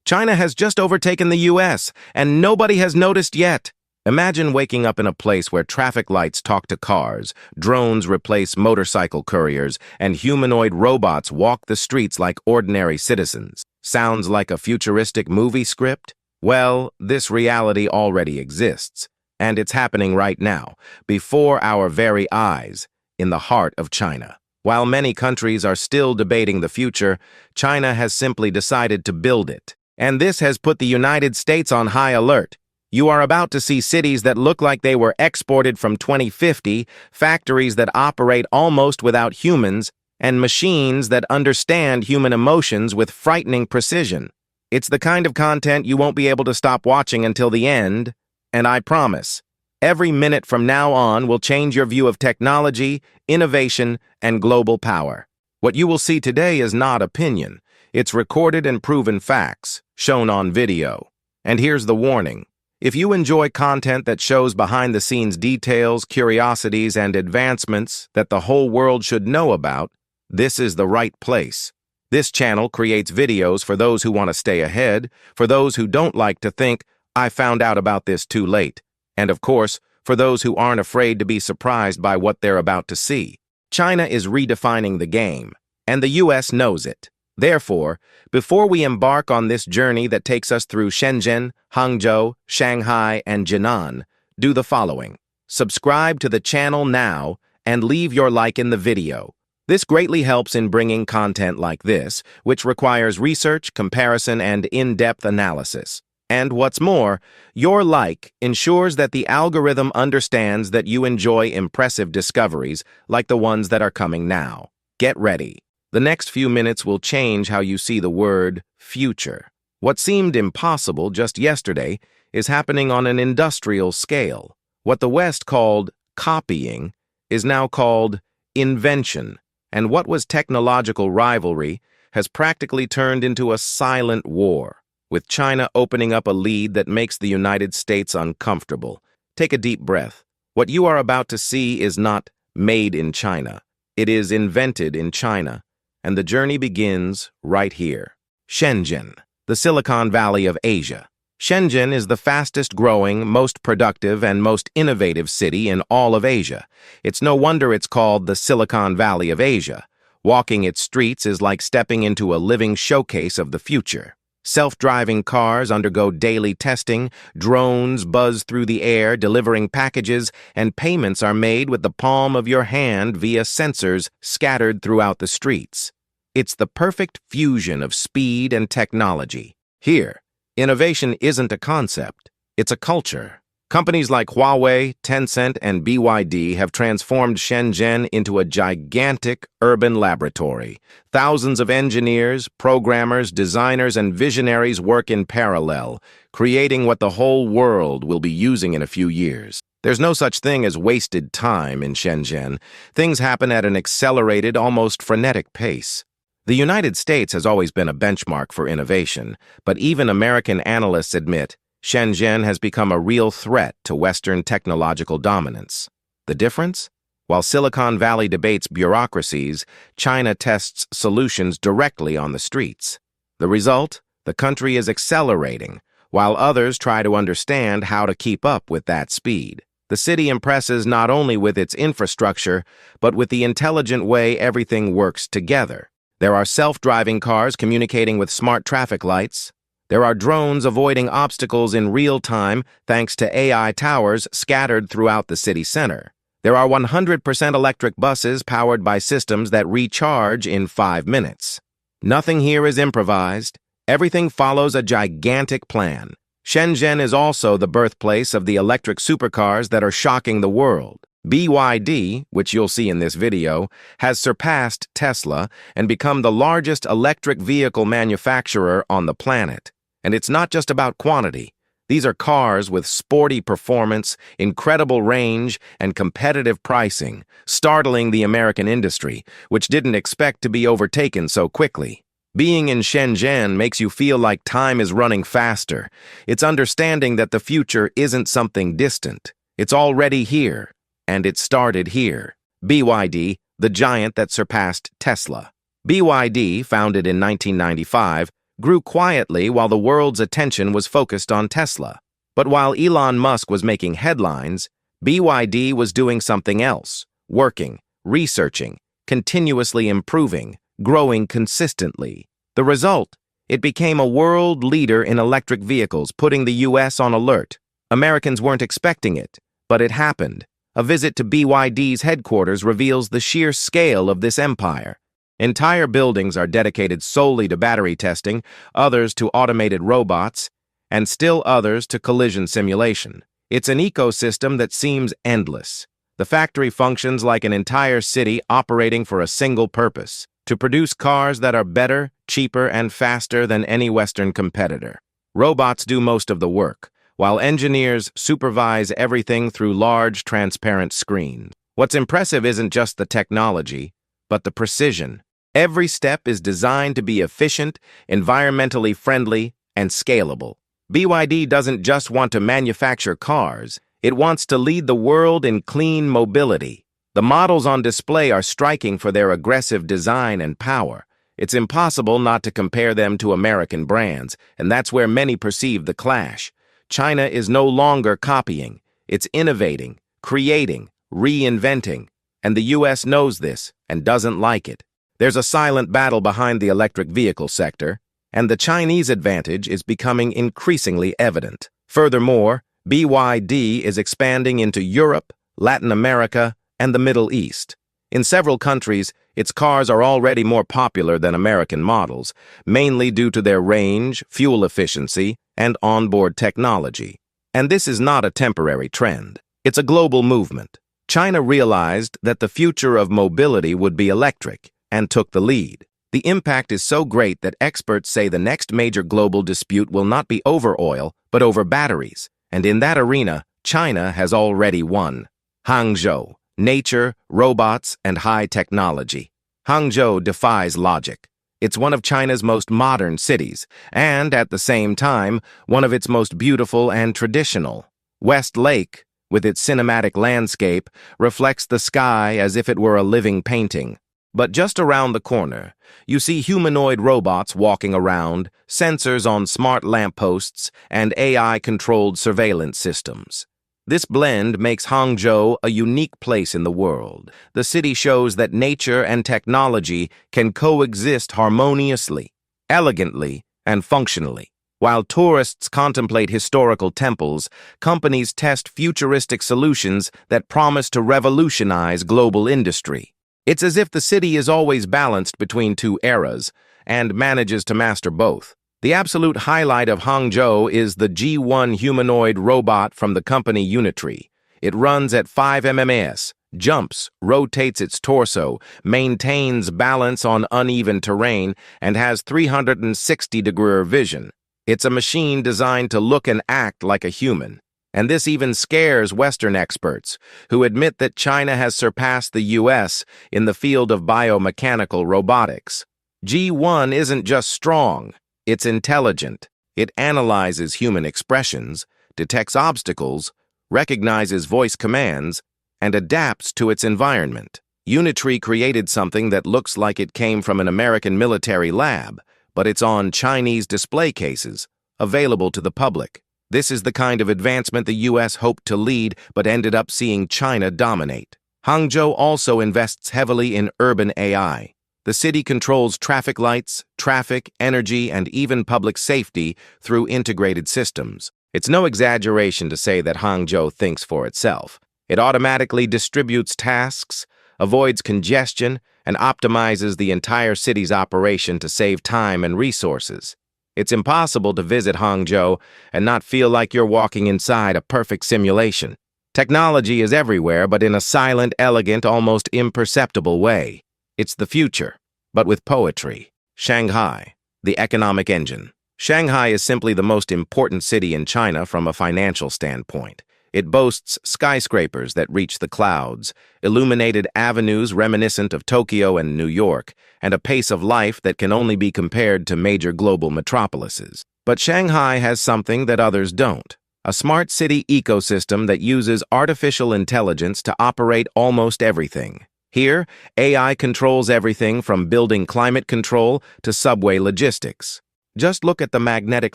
China has just overtaken the US, and nobody has noticed yet. Imagine waking up in a place where traffic lights talk to cars, drones replace motorcycle couriers, and humanoid robots walk the streets like ordinary citizens. Sounds like a futuristic movie script? Well, this reality already exists, and it's happening right now, before our very eyes, in the heart of China. While many countries are still debating the future, China has simply decided to build it. And this has put the United States on high alert. You are about to see cities that look like they were exported from 2050, factories that operate almost without humans, and machines that understand human emotions with frightening precision. It's the kind of content you won't be able to stop watching until the end, and I promise, every minute from now on will change your view of technology, innovation, and global power. What you will see today is not opinion. It's recorded and proven facts, shown on video. And here's the warning. If you enjoy content that shows behind-the-scenes details, curiosities, and advancements that the whole world should know about, this is the right place. This channel creates videos for those who want to stay ahead, for those who don't like to think, I found out about this too late, and of course, for those who aren't afraid to be surprised by what they're about to see. China is redefining the game, and the US knows it. Therefore, before we embark on this journey that takes us through Shenzhen, Hangzhou, Shanghai, and Jinan, do the following. Subscribe to the channel now and leave your like in the video. This greatly helps in bringing content like this, which requires research, comparison, and in-depth analysis. And what's more, your like ensures that the algorithm understands that you enjoy impressive discoveries like the ones that are coming now. Get ready. The next few minutes will change how you see the word future. What seemed impossible just yesterday is happening on an industrial scale. What the West called copying is now called invention, and what was technological rivalry has practically turned into a silent war, with China opening up a lead that makes the United States uncomfortable. Take a deep breath. What you are about to see is not made in China. It is invented in China. And the journey begins right here. Shenzhen, the Silicon Valley of Asia. Shenzhen is the fastest-growing, most productive, and most innovative city in all of Asia. It's no wonder it's called the Silicon Valley of Asia. Walking its streets is like stepping into a living showcase of the future. Self-driving cars undergo daily testing, drones buzz through the air delivering packages, and payments are made with the palm of your hand via sensors scattered throughout the streets. It's the perfect fusion of speed and technology. Here, innovation isn't a concept, it's a culture. Companies like Huawei, Tencent, and BYD have transformed Shenzhen into a gigantic urban laboratory. Thousands of engineers, programmers, designers, and visionaries work in parallel, creating what the whole world will be using in a few years. There's no such thing as wasted time in Shenzhen. Things happen at an accelerated, almost frenetic pace. The United States has always been a benchmark for innovation, but even American analysts admit Shenzhen has become a real threat to Western technological dominance. The difference? While Silicon Valley debates bureaucracies, China tests solutions directly on the streets. The result? The country is accelerating, while others try to understand how to keep up with that speed. The city impresses not only with its infrastructure, but with the intelligent way everything works together. There are self-driving cars communicating with smart traffic lights. There are drones avoiding obstacles in real time thanks to AI towers scattered throughout the city center. There are 100% electric buses powered by systems that recharge in 5 minutes. Nothing here is improvised. Everything follows a gigantic plan. Shenzhen is also the birthplace of the electric supercars that are shocking the world. BYD, which you'll see in this video, has surpassed Tesla and become the largest electric vehicle manufacturer on the planet. And it's not just about quantity. These are cars with sporty performance, incredible range, and competitive pricing, startling the American industry, which didn't expect to be overtaken so quickly. Being in Shenzhen makes you feel like time is running faster. It's understanding that the future isn't something distant. It's already here. And it started here. BYD, the giant that surpassed Tesla. BYD, founded in 1995, grew quietly while the world's attention was focused on Tesla. But while Elon Musk was making headlines, BYD was doing something else, working, researching, continuously improving, growing consistently. The result? It became a world leader in electric vehicles, putting the US on alert. Americans weren't expecting it, but it happened. A visit to BYD's headquarters reveals the sheer scale of this empire. Entire buildings are dedicated solely to battery testing, others to automated robots, and still others to collision simulation. It's an ecosystem that seems endless. The factory functions like an entire city operating for a single purpose: to produce cars that are better, cheaper, and faster than any Western competitor. Robots do most of the work, while engineers supervise everything through large, transparent screens. What's impressive isn't just the technology, but the precision. Every step is designed to be efficient, environmentally friendly, and scalable. BYD doesn't just want to manufacture cars, it wants to lead the world in clean mobility. The models on display are striking for their aggressive design and power. It's impossible not to compare them to American brands, and that's where many perceive the clash. China is no longer copying, it's innovating, creating, reinventing, and the US knows this and doesn't like it. There's a silent battle behind the electric vehicle sector, and the Chinese advantage is becoming increasingly evident. Furthermore, BYD is expanding into Europe, Latin America, and the Middle East. In several countries, its cars are already more popular than American models, mainly due to their range, fuel efficiency, and onboard technology. And this is not a temporary trend. It's a global movement. China realized that the future of mobility would be electric, and took the lead. The impact is so great that experts say the next major global dispute will not be over oil, but over batteries. And in that arena, China has already won. Hangzhou: nature, robots, and high technology. Hangzhou defies logic. It's one of China's most modern cities, and at the same time, one of its most beautiful and traditional. West Lake, with its cinematic landscape, reflects the sky as if it were a living painting. But just around the corner, you see humanoid robots walking around, sensors on smart lampposts, and AI-controlled surveillance systems. This blend makes Hangzhou a unique place in the world. The city shows that nature and technology can coexist harmoniously, elegantly, and functionally. While tourists contemplate historical temples, companies test futuristic solutions that promise to revolutionize global industry. It's as if the city is always balanced between two eras and manages to master both. The absolute highlight of Hangzhou is the G1 humanoid robot from the company Unitree. It runs at 5 ms, jumps, rotates its torso, maintains balance on uneven terrain, and has 360-degree vision. It's a machine designed to look and act like a human. And this even scares Western experts, who admit that China has surpassed the US in the field of biomechanical robotics. G1 isn't just strong, it's intelligent. It analyzes human expressions, detects obstacles, recognizes voice commands, and adapts to its environment. Unitree created something that looks like it came from an American military lab, but it's on Chinese display cases, available to the public. This is the kind of advancement the US hoped to lead, but ended up seeing China dominate. Hangzhou also invests heavily in urban AI. The city controls traffic lights, traffic, energy, and even public safety through integrated systems. It's no exaggeration to say that Hangzhou thinks for itself. It automatically distributes tasks, avoids congestion, and optimizes the entire city's operation to save time and resources. It's impossible to visit Hangzhou and not feel like you're walking inside a perfect simulation. Technology is everywhere, but in a silent, elegant, almost imperceptible way. It's the future, but with poetry. Shanghai, the economic engine. Shanghai is simply the most important city in China from a financial standpoint. It boasts skyscrapers that reach the clouds, illuminated avenues reminiscent of Tokyo and New York, and a pace of life that can only be compared to major global metropolises. But Shanghai has something that others don't: a smart city ecosystem that uses artificial intelligence to operate almost everything. Here, AI controls everything from building climate control to subway logistics. Just look at the magnetic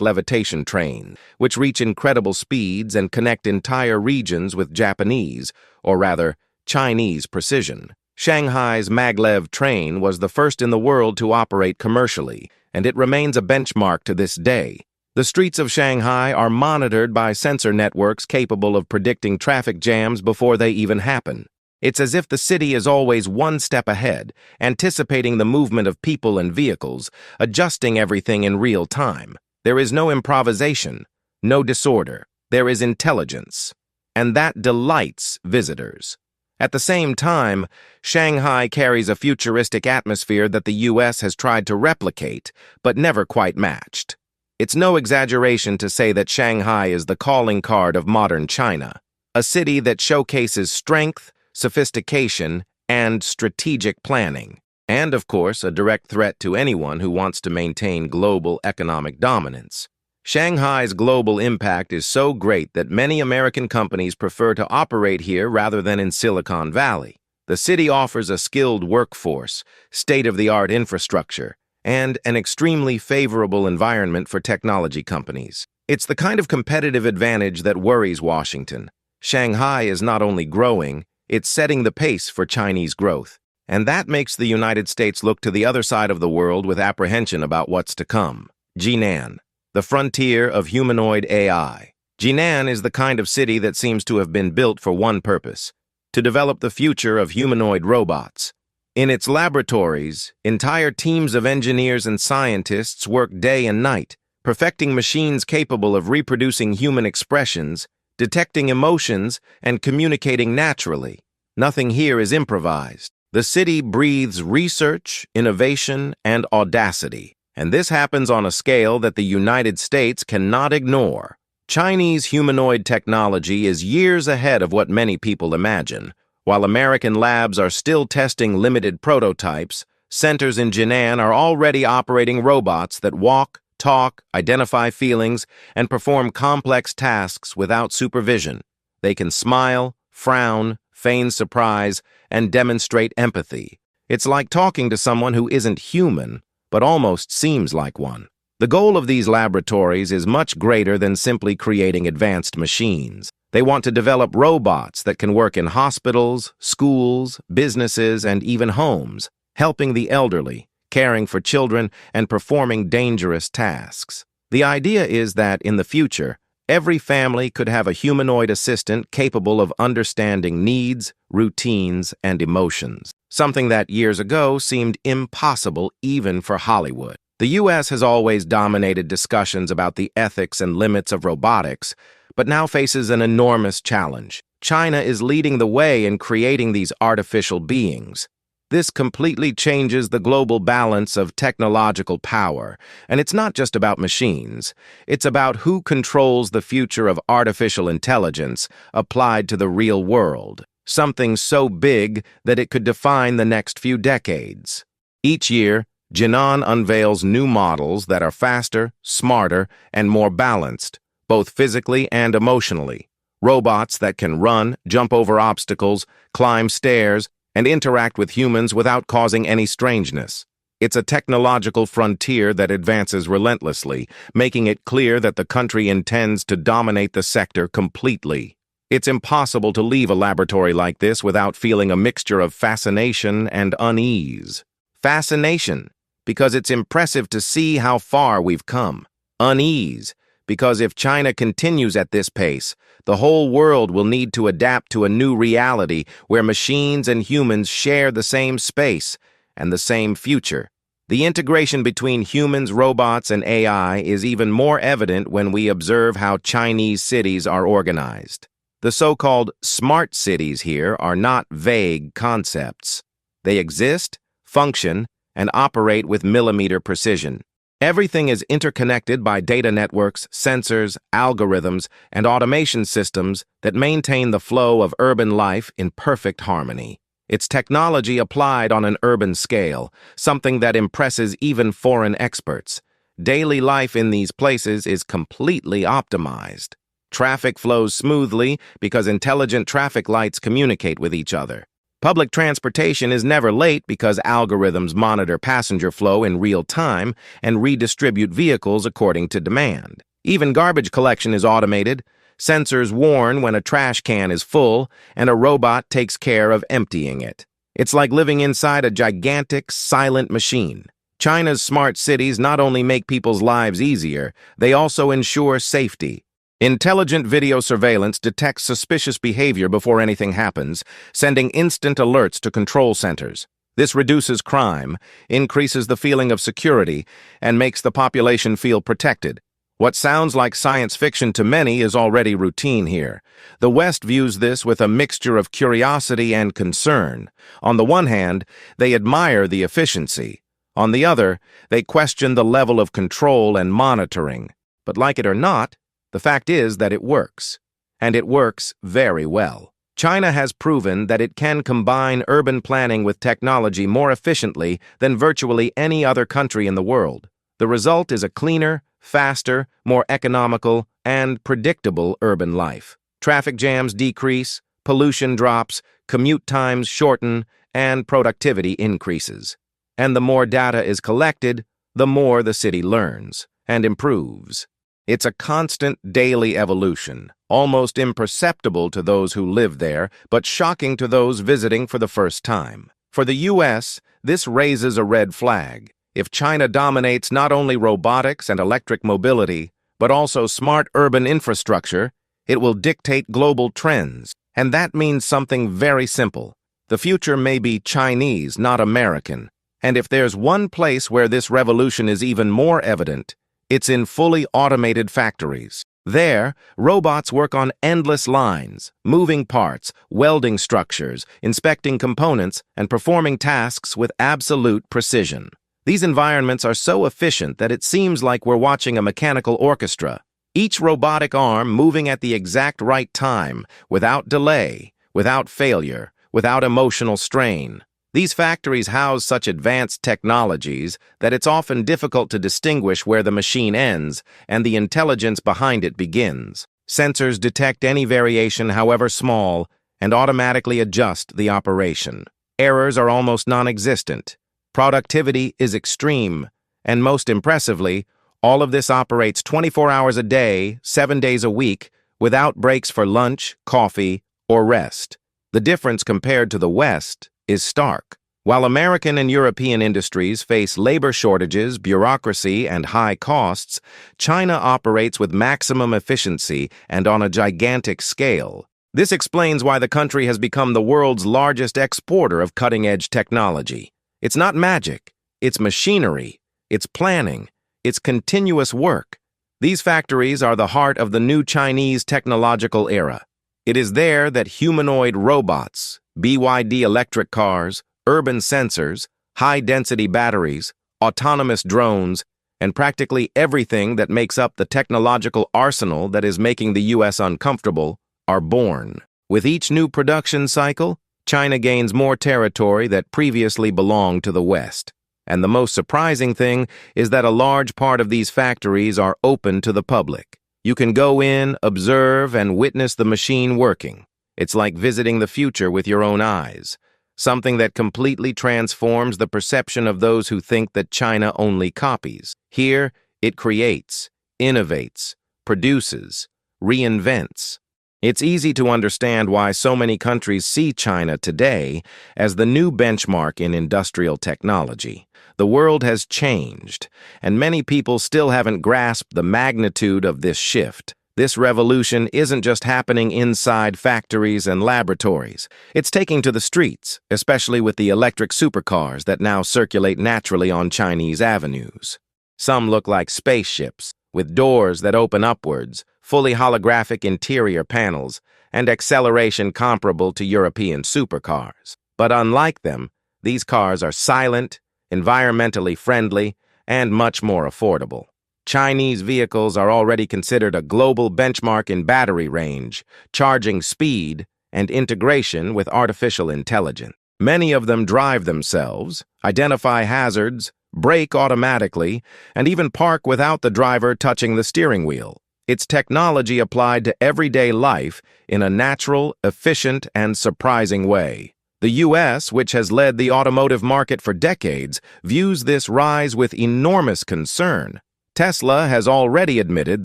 levitation train, which reach incredible speeds and connect entire regions with Japanese, or rather, Chinese precision. Shanghai's maglev train was the first in the world to operate commercially, and it remains a benchmark to this day. The streets of Shanghai are monitored by sensor networks capable of predicting traffic jams before they even happen. It's as if the city is always one step ahead, anticipating the movement of people and vehicles, adjusting everything in real time. There is no improvisation, no disorder. There is intelligence, and that delights visitors. At the same time, Shanghai carries a futuristic atmosphere that the U.S. has tried to replicate, but never quite matched. It's no exaggeration to say that Shanghai is the calling card of modern China, a city that showcases strength, sophistication, and strategic planning, and, of course, a direct threat to anyone who wants to maintain global economic dominance. Shanghai's global impact is so great that many American companies prefer to operate here rather than in Silicon Valley. The city offers a skilled workforce, state-of-the-art infrastructure, and an extremely favorable environment for technology companies. It's the kind of competitive advantage that worries Washington. Shanghai is not only growing, it's setting the pace for Chinese growth. And that makes the United States look to the other side of the world with apprehension about what's to come. Jinan, the frontier of humanoid AI. Jinan is the kind of city that seems to have been built for one purpose: to develop the future of humanoid robots. In its laboratories, entire teams of engineers and scientists work day and night, perfecting machines capable of reproducing human expressions, detecting emotions, and communicating naturally. Nothing here is improvised. The city breathes research, innovation, and audacity, and this happens on a scale that the United States cannot ignore. Chinese humanoid technology is years ahead of what many people imagine. While American labs are still testing limited prototypes, centers in Jinan are already operating robots that walk, talk, identify feelings, and perform complex tasks without supervision. They can smile, frown, feign surprise, and demonstrate empathy. It's like talking to someone who isn't human, but almost seems like one. The goal of these laboratories is much greater than simply creating advanced machines. They want to develop robots that can work in hospitals, schools, businesses, and even homes, helping the elderly, caring for children, and performing dangerous tasks. The idea is that, in the future, every family could have a humanoid assistant capable of understanding needs, routines, and emotions, something that years ago seemed impossible even for Hollywood. The U.S. has always dominated discussions about the ethics and limits of robotics, but now faces an enormous challenge. China is leading the way in creating these artificial beings. This completely changes the global balance of technological power, and it's not just about machines. It's about who controls the future of artificial intelligence applied to the real world, something so big that it could define the next few decades. Each year, Jinan unveils new models that are faster, smarter, and more balanced, both physically and emotionally. Robots that can run, jump over obstacles, climb stairs, and interact with humans without causing any strangeness. It's a technological frontier that advances relentlessly, making it clear that the country intends to dominate the sector completely. It's impossible to leave a laboratory like this without feeling a mixture of fascination and unease. Fascination, because it's impressive to see how far we've come. Unease, because if China continues at this pace, the whole world will need to adapt to a new reality where machines and humans share the same space and the same future. The integration between humans, robots, and AI is even more evident when we observe how Chinese cities are organized. The so-called smart cities here are not vague concepts. They exist, function, and operate with millimeter precision. Everything is interconnected by data networks, sensors, algorithms, and automation systems that maintain the flow of urban life in perfect harmony. It's technology applied on an urban scale, something that impresses even foreign experts. Daily life in these places is completely optimized. Traffic flows smoothly because intelligent traffic lights communicate with each other. Public transportation is never late because algorithms monitor passenger flow in real time and redistribute vehicles according to demand. Even garbage collection is automated. Sensors warn when a trash can is full, and a robot takes care of emptying it. It's like living inside a gigantic, silent machine. China's smart cities not only make people's lives easier, they also ensure safety. Intelligent video surveillance detects suspicious behavior before anything happens, sending instant alerts to control centers. This reduces crime, increases the feeling of security, and makes the population feel protected. What sounds like science fiction to many is already routine here. The West views this with a mixture of curiosity and concern. On the one hand, they admire the efficiency. On the other, they question the level of control and monitoring. But like it or not, the fact is that it works. And it works very well. China has proven that it can combine urban planning with technology more efficiently than virtually any other country in the world. The result is a cleaner, faster, more economical, and predictable urban life. Traffic jams decrease, pollution drops, commute times shorten, and productivity increases. And the more data is collected, the more the city learns and improves. It's a constant daily evolution, almost imperceptible to those who live there, but shocking to those visiting for the first time. For the U.S., this raises a red flag. If China dominates not only robotics and electric mobility, but also smart urban infrastructure, it will dictate global trends. And that means something very simple. The future may be Chinese, not American. And if there's one place where this revolution is even more evident, it's in fully automated factories. There, robots work on endless lines, moving parts, welding structures, inspecting components, and performing tasks with absolute precision. These environments are so efficient that it seems like we're watching a mechanical orchestra. Each robotic arm moving at the exact right time, without delay, without failure, without emotional strain. These factories house such advanced technologies that it's often difficult to distinguish where the machine ends and the intelligence behind it begins. Sensors detect any variation, however small, and automatically adjust the operation. Errors are almost non-existent. Productivity is extreme, and most impressively, all of this operates 24 hours a day, 7 days a week, without breaks for lunch, coffee, or rest. The difference compared to the West is stark. While American and European industries face labor shortages, bureaucracy, and high costs, China operates with maximum efficiency and on a gigantic scale. This explains why the country has become the world's largest exporter of cutting-edge technology. It's not magic, it's machinery, it's planning, it's continuous work. These factories are the heart of the new Chinese technological era. It is there that humanoid robots, BYD electric cars, urban sensors, high-density batteries, autonomous drones, and practically everything that makes up the technological arsenal that is making the U.S. uncomfortable are born. With each new production cycle, China gains more territory that previously belonged to the West. And the most surprising thing is that a large part of these factories are open to the public. You can go in, observe, and witness the machine working. It's like visiting the future with your own eyes, something that completely transforms the perception of those who think that China only copies. Here, it creates, innovates, produces, reinvents. It's easy to understand why so many countries see China today as the new benchmark in industrial technology. The world has changed, and many people still haven't grasped the magnitude of this shift. This revolution isn't just happening inside factories and laboratories. It's taking to the streets, especially with the electric supercars that now circulate naturally on Chinese avenues. Some look like spaceships, with doors that open upwards, fully holographic interior panels, and acceleration comparable to European supercars. But unlike them, these cars are silent, environmentally friendly, and much more affordable. Chinese vehicles are already considered a global benchmark in battery range, charging speed, and integration with artificial intelligence. Many of them drive themselves, identify hazards, brake automatically, and even park without the driver touching the steering wheel. It's technology applied to everyday life in a natural, efficient, and surprising way. The U.S., which has led the automotive market for decades, views this rise with enormous concern. Tesla has already admitted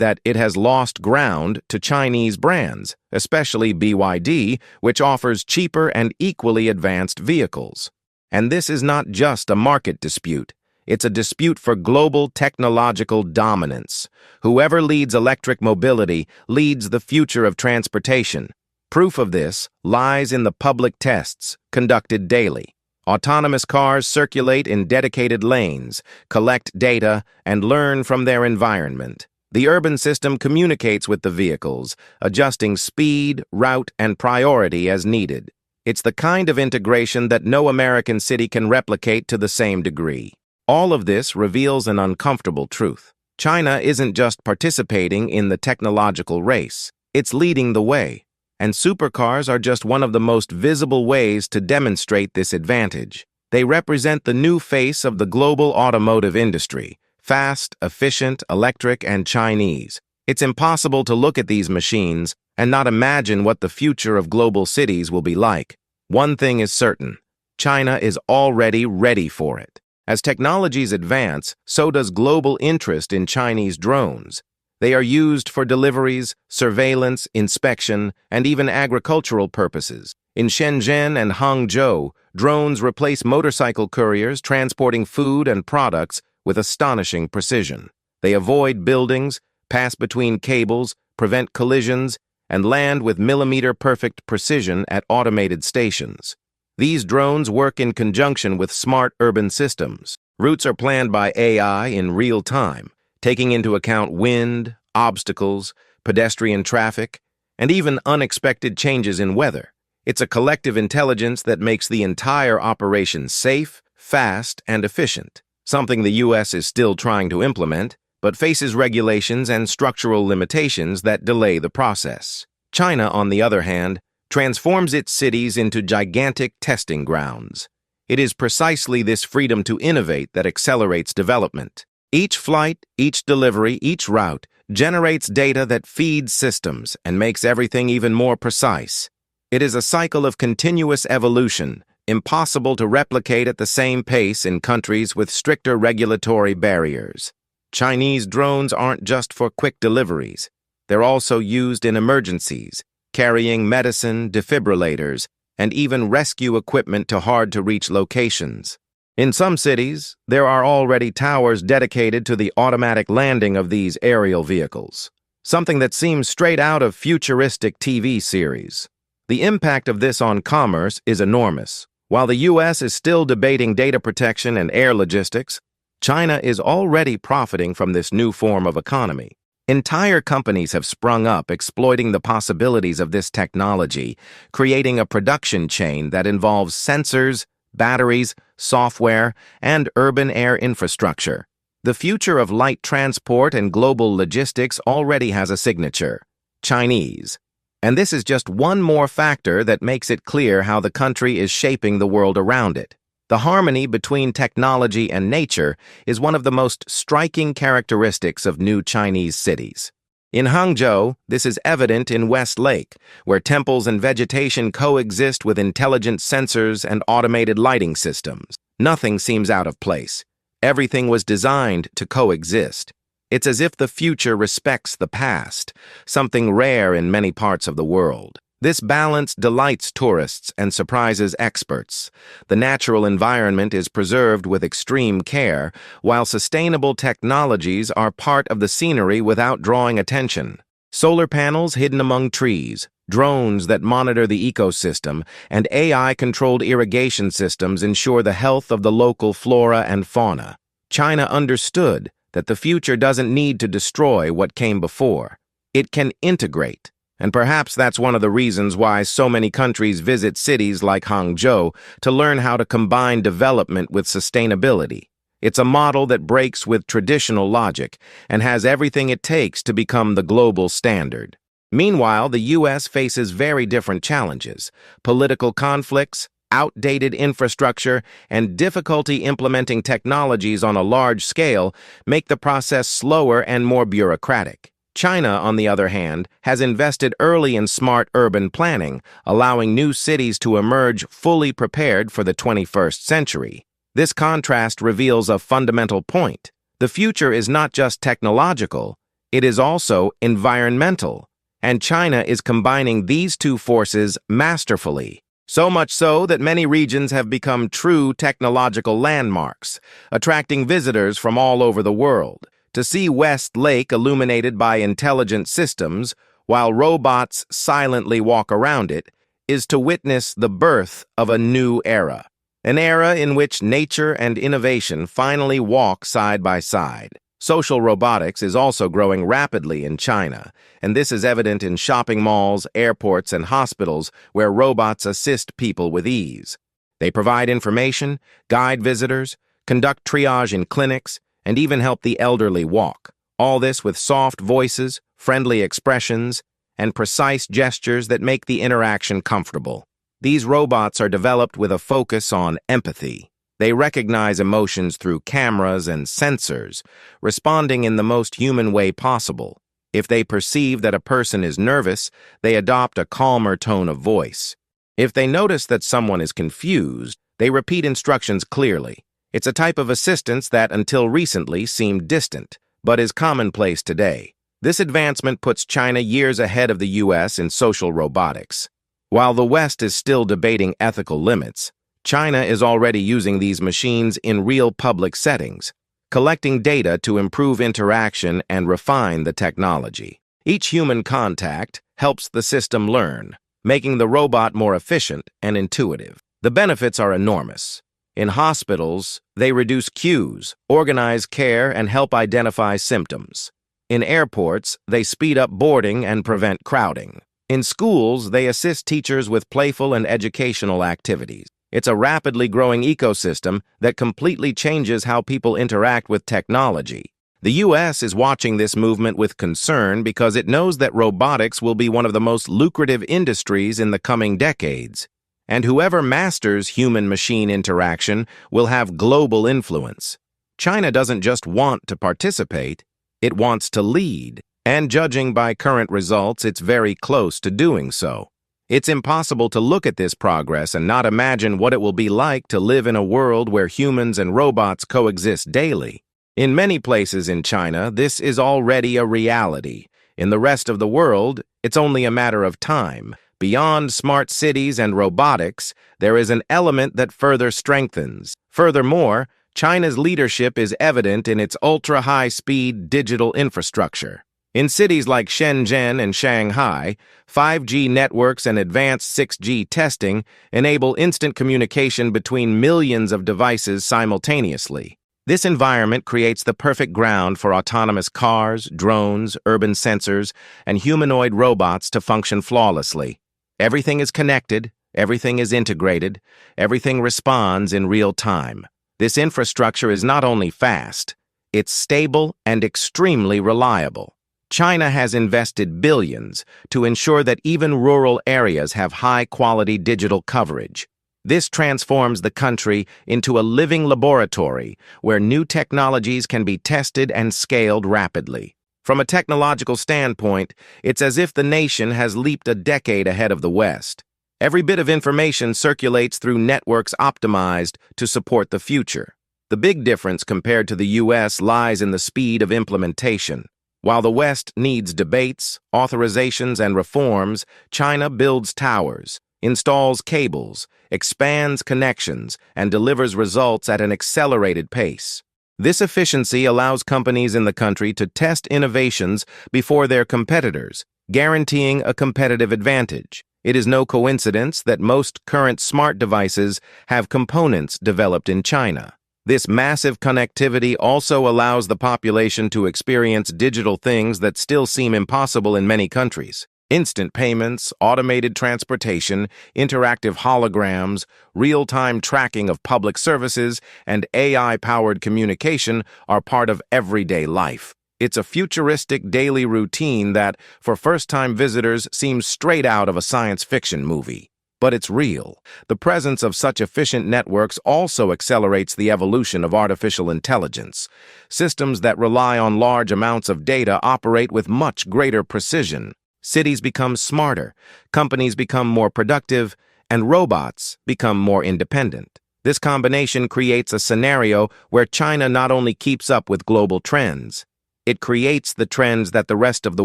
that it has lost ground to Chinese brands, especially BYD, which offers cheaper and equally advanced vehicles. And this is not just a market dispute. It's a dispute for global technological dominance. Whoever leads electric mobility leads the future of transportation. Proof of this lies in the public tests conducted daily. Autonomous cars circulate in dedicated lanes, collect data, and learn from their environment. The urban system communicates with the vehicles, adjusting speed, route, and priority as needed. It's the kind of integration that no American city can replicate to the same degree. All of this reveals an uncomfortable truth. China isn't just participating in the technological race, it's leading the way. And supercars are just one of the most visible ways to demonstrate this advantage. They represent the new face of the global automotive industry: fast, efficient, electric, and Chinese. It's impossible to look at these machines and not imagine what the future of global cities will be like. One thing is certain: China is already ready for it. As technologies advance, so does global interest in Chinese drones. They are used for deliveries, surveillance, inspection, and even agricultural purposes. In Shenzhen and Hangzhou, drones replace motorcycle couriers transporting food and products with astonishing precision. They avoid buildings, pass between cables, prevent collisions, and land with millimeter-perfect precision at automated stations. These drones work in conjunction with smart urban systems. Routes are planned by AI in real time, taking into account wind, obstacles, pedestrian traffic, and even unexpected changes in weather. It's a collective intelligence that makes the entire operation safe, fast, and efficient, something the U.S. is still trying to implement, but faces regulations and structural limitations that delay the process. China, on the other hand, transforms its cities into gigantic testing grounds. It is precisely this freedom to innovate that accelerates development. Each flight, each delivery, each route generates data that feeds systems and makes everything even more precise. It is a cycle of continuous evolution, impossible to replicate at the same pace in countries with stricter regulatory barriers. Chinese drones aren't just for quick deliveries. They're also used in emergencies, carrying medicine, defibrillators, and even rescue equipment to hard-to-reach locations. In some cities, there are already towers dedicated to the automatic landing of these aerial vehicles, something that seems straight out of futuristic TV series. The impact of this on commerce is enormous. While the U.S. is still debating data protection and air logistics, China is already profiting from this new form of economy. Entire companies have sprung up exploiting the possibilities of this technology, creating a production chain that involves sensors, batteries, software, and urban air infrastructure. The future of light transport and global logistics already has a signature: Chinese. And this is just one more factor that makes it clear how the country is shaping the world around it. The harmony between technology and nature is one of the most striking characteristics of new Chinese cities. In Hangzhou, this is evident in West Lake, where temples and vegetation coexist with intelligent sensors and automated lighting systems. Nothing seems out of place. Everything was designed to coexist. It's as if the future respects the past, something rare in many parts of the world. This balance delights tourists and surprises experts. The natural environment is preserved with extreme care, while sustainable technologies are part of the scenery without drawing attention. Solar panels hidden among trees, drones that monitor the ecosystem, and AI-controlled irrigation systems ensure the health of the local flora and fauna. China understood that the future doesn't need to destroy what came before. It can integrate. And perhaps that's one of the reasons why so many countries visit cities like Hangzhou to learn how to combine development with sustainability. It's a model that breaks with traditional logic and has everything it takes to become the global standard. Meanwhile, the U.S. faces very different challenges: political conflicts, outdated infrastructure, and difficulty implementing technologies on a large scale make the process slower and more bureaucratic. China, on the other hand, has invested early in smart urban planning, allowing new cities to emerge fully prepared for the 21st century. This contrast reveals a fundamental point. The future is not just technological, it is also environmental, and China is combining these two forces masterfully. So much so that many regions have become true technological landmarks, attracting visitors from all over the world. To see West Lake illuminated by intelligent systems, while robots silently walk around it, is to witness the birth of a new era. An era in which nature and innovation finally walk side by side. Social robotics is also growing rapidly in China, and this is evident in shopping malls, airports, and hospitals where robots assist people with ease. They provide information, guide visitors, conduct triage in clinics, and even help the elderly walk. All this with soft voices, friendly expressions, and precise gestures that make the interaction comfortable. These robots are developed with a focus on empathy. They recognize emotions through cameras and sensors, responding in the most human way possible. If they perceive that a person is nervous, they adopt a calmer tone of voice. If they notice that someone is confused, they repeat instructions clearly. It's a type of assistance that, until recently, seemed distant, but is commonplace today. This advancement puts China years ahead of the US in social robotics. While the West is still debating ethical limits, China is already using these machines in real public settings, collecting data to improve interaction and refine the technology. Each human contact helps the system learn, making the robot more efficient and intuitive. The benefits are enormous. In hospitals, they reduce queues, organize care, and help identify symptoms. In airports, they speed up boarding and prevent crowding. In schools, they assist teachers with playful and educational activities. It's a rapidly growing ecosystem that completely changes how people interact with technology. The US is watching this movement with concern because it knows that robotics will be one of the most lucrative industries in the coming decades. And whoever masters human-machine interaction will have global influence. China doesn't just want to participate, it wants to lead. And judging by current results, it's very close to doing so. It's impossible to look at this progress and not imagine what it will be like to live in a world where humans and robots coexist daily. In many places in China, this is already a reality. In the rest of the world, it's only a matter of time. Beyond smart cities and robotics, there is an element that further strengthens. Furthermore, China's leadership is evident in its ultra-high-speed digital infrastructure. In cities like Shenzhen and Shanghai, 5G networks and advanced 6G testing enable instant communication between millions of devices simultaneously. This environment creates the perfect ground for autonomous cars, drones, urban sensors, and humanoid robots to function flawlessly. Everything is connected, everything is integrated, everything responds in real time. This infrastructure is not only fast, it's stable and extremely reliable. China has invested billions to ensure that even rural areas have high-quality digital coverage. This transforms the country into a living laboratory where new technologies can be tested and scaled rapidly. From a technological standpoint, it's as if the nation has leaped a decade ahead of the West. Every bit of information circulates through networks optimized to support the future. The big difference compared to the US lies in the speed of implementation. While the West needs debates, authorizations, and reforms, China builds towers, installs cables, expands connections, and delivers results at an accelerated pace. This efficiency allows companies in the country to test innovations before their competitors, guaranteeing a competitive advantage. It is no coincidence that most current smart devices have components developed in China. This massive connectivity also allows the population to experience digital things that still seem impossible in many countries. Instant payments, automated transportation, interactive holograms, real-time tracking of public services, and AI-powered communication are part of everyday life. It's a futuristic daily routine that, for first-time visitors, seems straight out of a science fiction movie. But it's real. The presence of such efficient networks also accelerates the evolution of artificial intelligence. Systems that rely on large amounts of data operate with much greater precision. Cities become smarter, companies become more productive, and robots become more independent. This combination creates a scenario where China not only keeps up with global trends, it creates the trends that the rest of the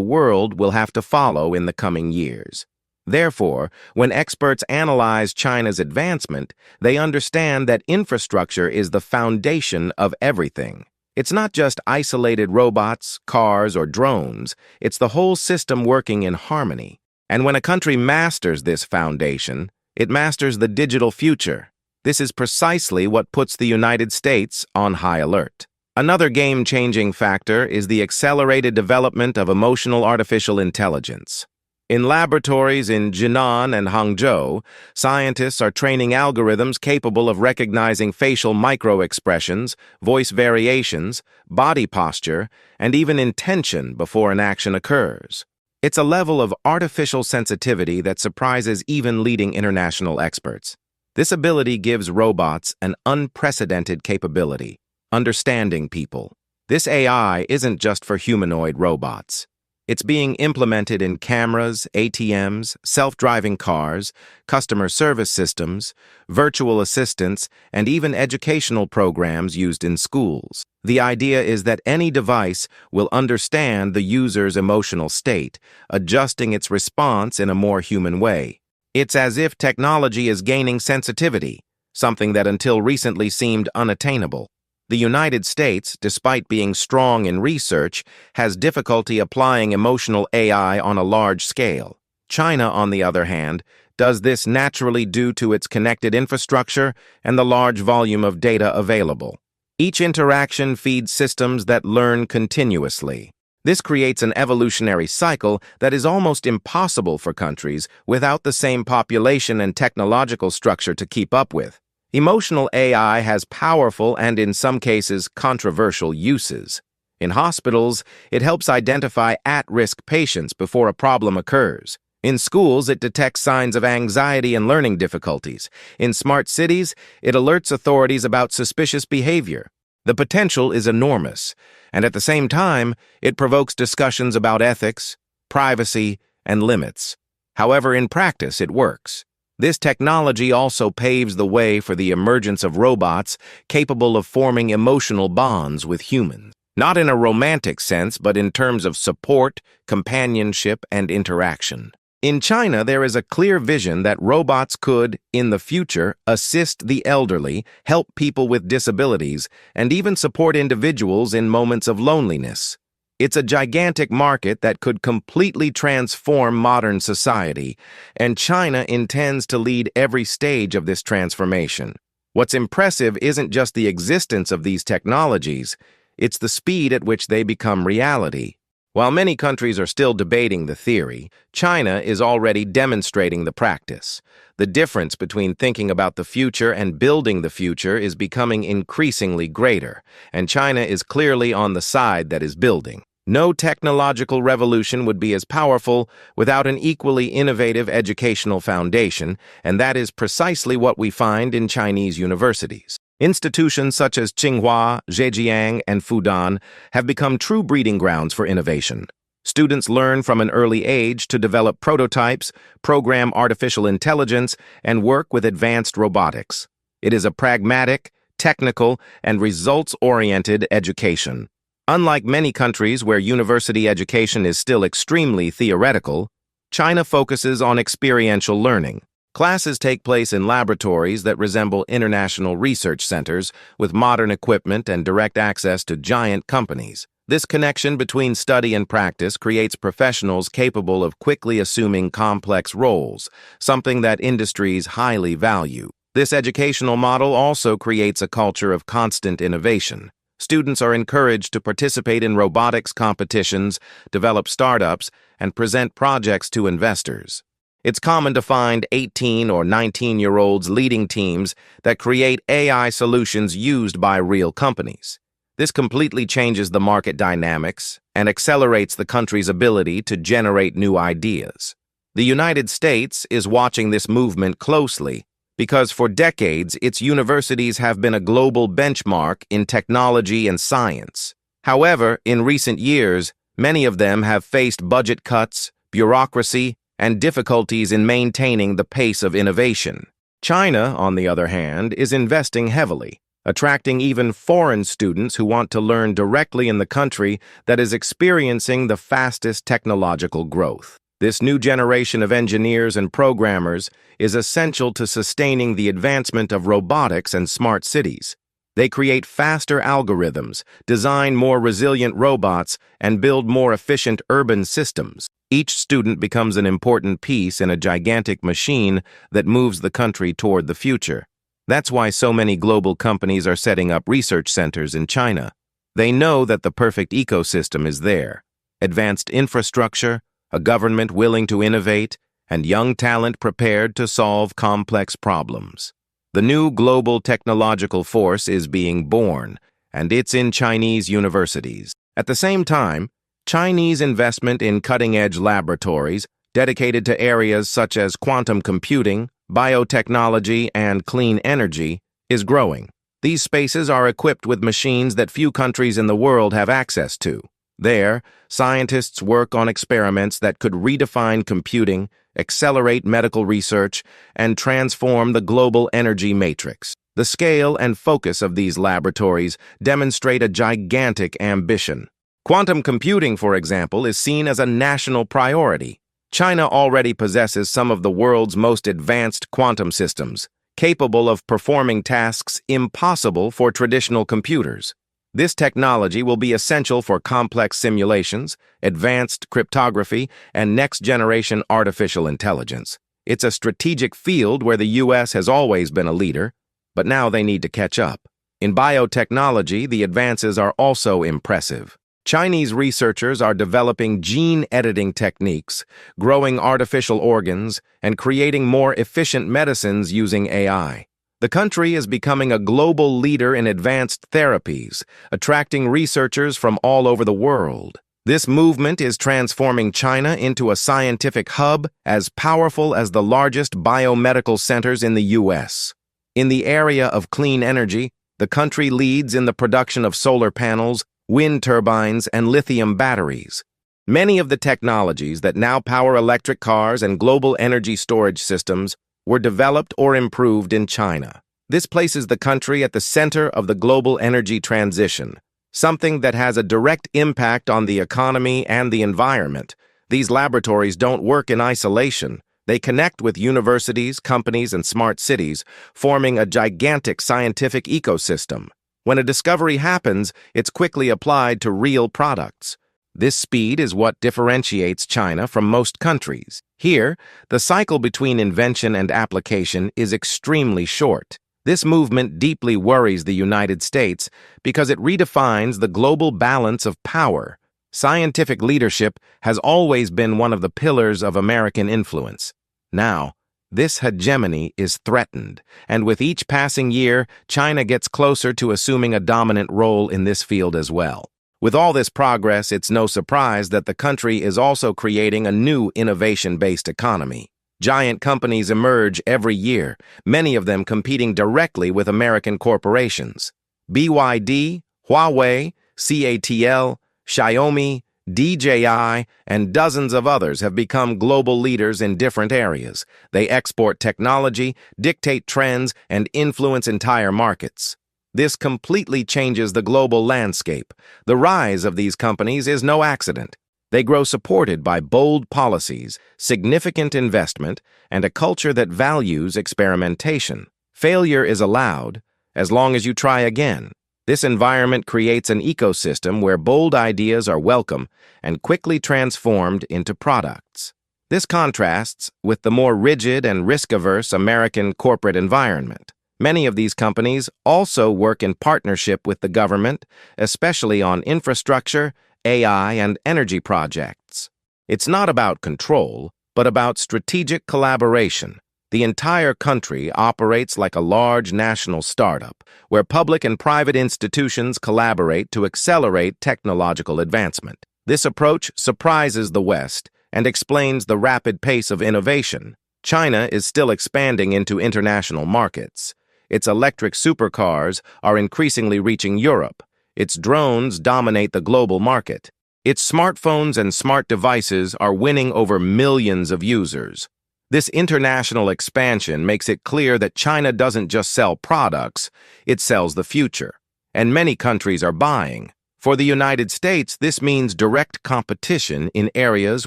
world will have to follow in the coming years. Therefore, when experts analyze China's advancement, they understand that infrastructure is the foundation of everything. It's not just isolated robots, cars, or drones. It's the whole system working in harmony. And when a country masters this foundation, it masters the digital future. This is precisely what puts the United States on high alert. Another game-changing factor is the accelerated development of emotional artificial intelligence. In laboratories in Jinan and Hangzhou, scientists are training algorithms capable of recognizing facial micro-expressions, voice variations, body posture, and even intention before an action occurs. It's a level of artificial sensitivity that surprises even leading international experts. This ability gives robots an unprecedented capability, understanding people. This AI isn't just for humanoid robots. It's being implemented in cameras, ATMs, self-driving cars, customer service systems, virtual assistants, and even educational programs used in schools. The idea is that any device will understand the user's emotional state, adjusting its response in a more human way. It's as if technology is gaining sensitivity, something that until recently seemed unattainable. The United States, despite being strong in research, has difficulty applying emotional AI on a large scale. China, on the other hand, does this naturally due to its connected infrastructure and the large volume of data available. Each interaction feeds systems that learn continuously. This creates an evolutionary cycle that is almost impossible for countries without the same population and technological structure to keep up with. Emotional AI has powerful and, in some cases, controversial uses. In hospitals, it helps identify at-risk patients before a problem occurs. In schools, it detects signs of anxiety and learning difficulties. In smart cities, it alerts authorities about suspicious behavior. The potential is enormous, and at the same time, it provokes discussions about ethics, privacy, and limits. However, in practice, it works. This technology also paves the way for the emergence of robots capable of forming emotional bonds with humans. Not in a romantic sense, but in terms of support, companionship, and interaction. In China, there is a clear vision that robots could, in the future, assist the elderly, help people with disabilities, and even support individuals in moments of loneliness. It's a gigantic market that could completely transform modern society, and China intends to lead every stage of this transformation. What's impressive isn't just the existence of these technologies, it's the speed at which they become reality. While many countries are still debating the theory, China is already demonstrating the practice. The difference between thinking about the future and building the future is becoming increasingly greater, and China is clearly on the side that is building. No technological revolution would be as powerful without an equally innovative educational foundation, and that is precisely what we find in Chinese universities. Institutions such as Tsinghua, Zhejiang, and Fudan have become true breeding grounds for innovation. Students learn from an early age to develop prototypes, program artificial intelligence, and work with advanced robotics. It is a pragmatic, technical, and results-oriented education. Unlike many countries where university education is still extremely theoretical, China focuses on experiential learning. Classes take place in laboratories that resemble international research centers with modern equipment and direct access to giant companies. This connection between study and practice creates professionals capable of quickly assuming complex roles, something that industries highly value. This educational model also creates a culture of constant innovation. Students are encouraged to participate in robotics competitions, develop startups, and present projects to investors. It's common to find 18 or 19-year-olds leading teams that create AI solutions used by real companies. This completely changes the market dynamics and accelerates the country's ability to generate new ideas. The United States is watching this movement closely because for decades its universities have been a global benchmark in technology and science. However, in recent years, many of them have faced budget cuts, bureaucracy, and difficulties in maintaining the pace of innovation. China, on the other hand, is investing heavily, attracting even foreign students who want to learn directly in the country that is experiencing the fastest technological growth. This new generation of engineers and programmers is essential to sustaining the advancement of robotics and smart cities. They create faster algorithms, design more resilient robots, and build more efficient urban systems. Each student becomes an important piece in a gigantic machine that moves the country toward the future. That's why so many global companies are setting up research centers in China. They know that the perfect ecosystem is there: advanced infrastructure, a government willing to innovate, and young talent prepared to solve complex problems. The new global technological force is being born, and it's in Chinese universities. At the same time, Chinese investment in cutting-edge laboratories dedicated to areas such as quantum computing, biotechnology, and clean energy is growing. These spaces are equipped with machines that few countries in the world have access to. There, scientists work on experiments that could redefine computing, accelerate medical research, and transform the global energy matrix. The scale and focus of these laboratories demonstrate a gigantic ambition. Quantum computing, for example, is seen as a national priority. China already possesses some of the world's most advanced quantum systems, capable of performing tasks impossible for traditional computers. This technology will be essential for complex simulations, advanced cryptography, and next-generation artificial intelligence. It's a strategic field where the U.S. has always been a leader, but now they need to catch up. In biotechnology, the advances are also impressive. Chinese researchers are developing gene editing techniques, growing artificial organs, and creating more efficient medicines using AI. The country is becoming a global leader in advanced therapies, attracting researchers from all over the world. This movement is transforming China into a scientific hub as powerful as the largest biomedical centers in the U.S. In the area of clean energy, the country leads in the production of solar panels, wind turbines, and lithium batteries. Many of the technologies that now power electric cars and global energy storage systems were developed or improved in China. This places the country at the center of the global energy transition, something that has a direct impact on the economy and the environment. These laboratories don't work in isolation. They connect with universities, companies, and smart cities, forming a gigantic scientific ecosystem. When a discovery happens, it's quickly applied to real products. This speed is what differentiates China from most countries. Here, the cycle between invention and application is extremely short. This movement deeply worries the United States because it redefines the global balance of power. Scientific leadership has always been one of the pillars of American influence. Now, this hegemony is threatened, and with each passing year, China gets closer to assuming a dominant role in this field as well. With all this progress, it's no surprise that the country is also creating a new innovation-based economy. Giant companies emerge every year, many of them competing directly with American corporations. BYD, Huawei, CATL, Xiaomi, DJI, and dozens of others have become global leaders in different areas. They export technology, dictate trends, and influence entire markets. This completely changes the global landscape. The rise of these companies is no accident. They grow supported by bold policies, significant investment, and a culture that values experimentation. Failure is allowed, as long as you try again. This environment creates an ecosystem where bold ideas are welcome and quickly transformed into products. This contrasts with the more rigid and risk-averse American corporate environment. Many of these companies also work in partnership with the government, especially on infrastructure, AI, and energy projects. It's not about control, but about strategic collaboration. The entire country operates like a large national startup, where public and private institutions collaborate to accelerate technological advancement. This approach surprises the West and explains the rapid pace of innovation. China is still expanding into international markets. Its electric supercars are increasingly reaching Europe. Its drones dominate the global market. Its smartphones and smart devices are winning over millions of users. This international expansion makes it clear that China doesn't just sell products, it sells the future. And many countries are buying. For the United States, this means direct competition in areas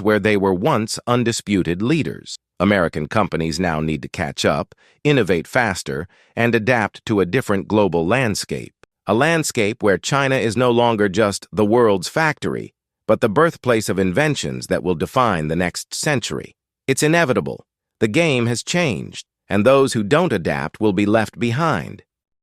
where they were once undisputed leaders. American companies now need to catch up, innovate faster, and adapt to a different global landscape. A landscape where China is no longer just the world's factory, but the birthplace of inventions that will define the next century. It's inevitable. The game has changed, and those who don't adapt will be left behind.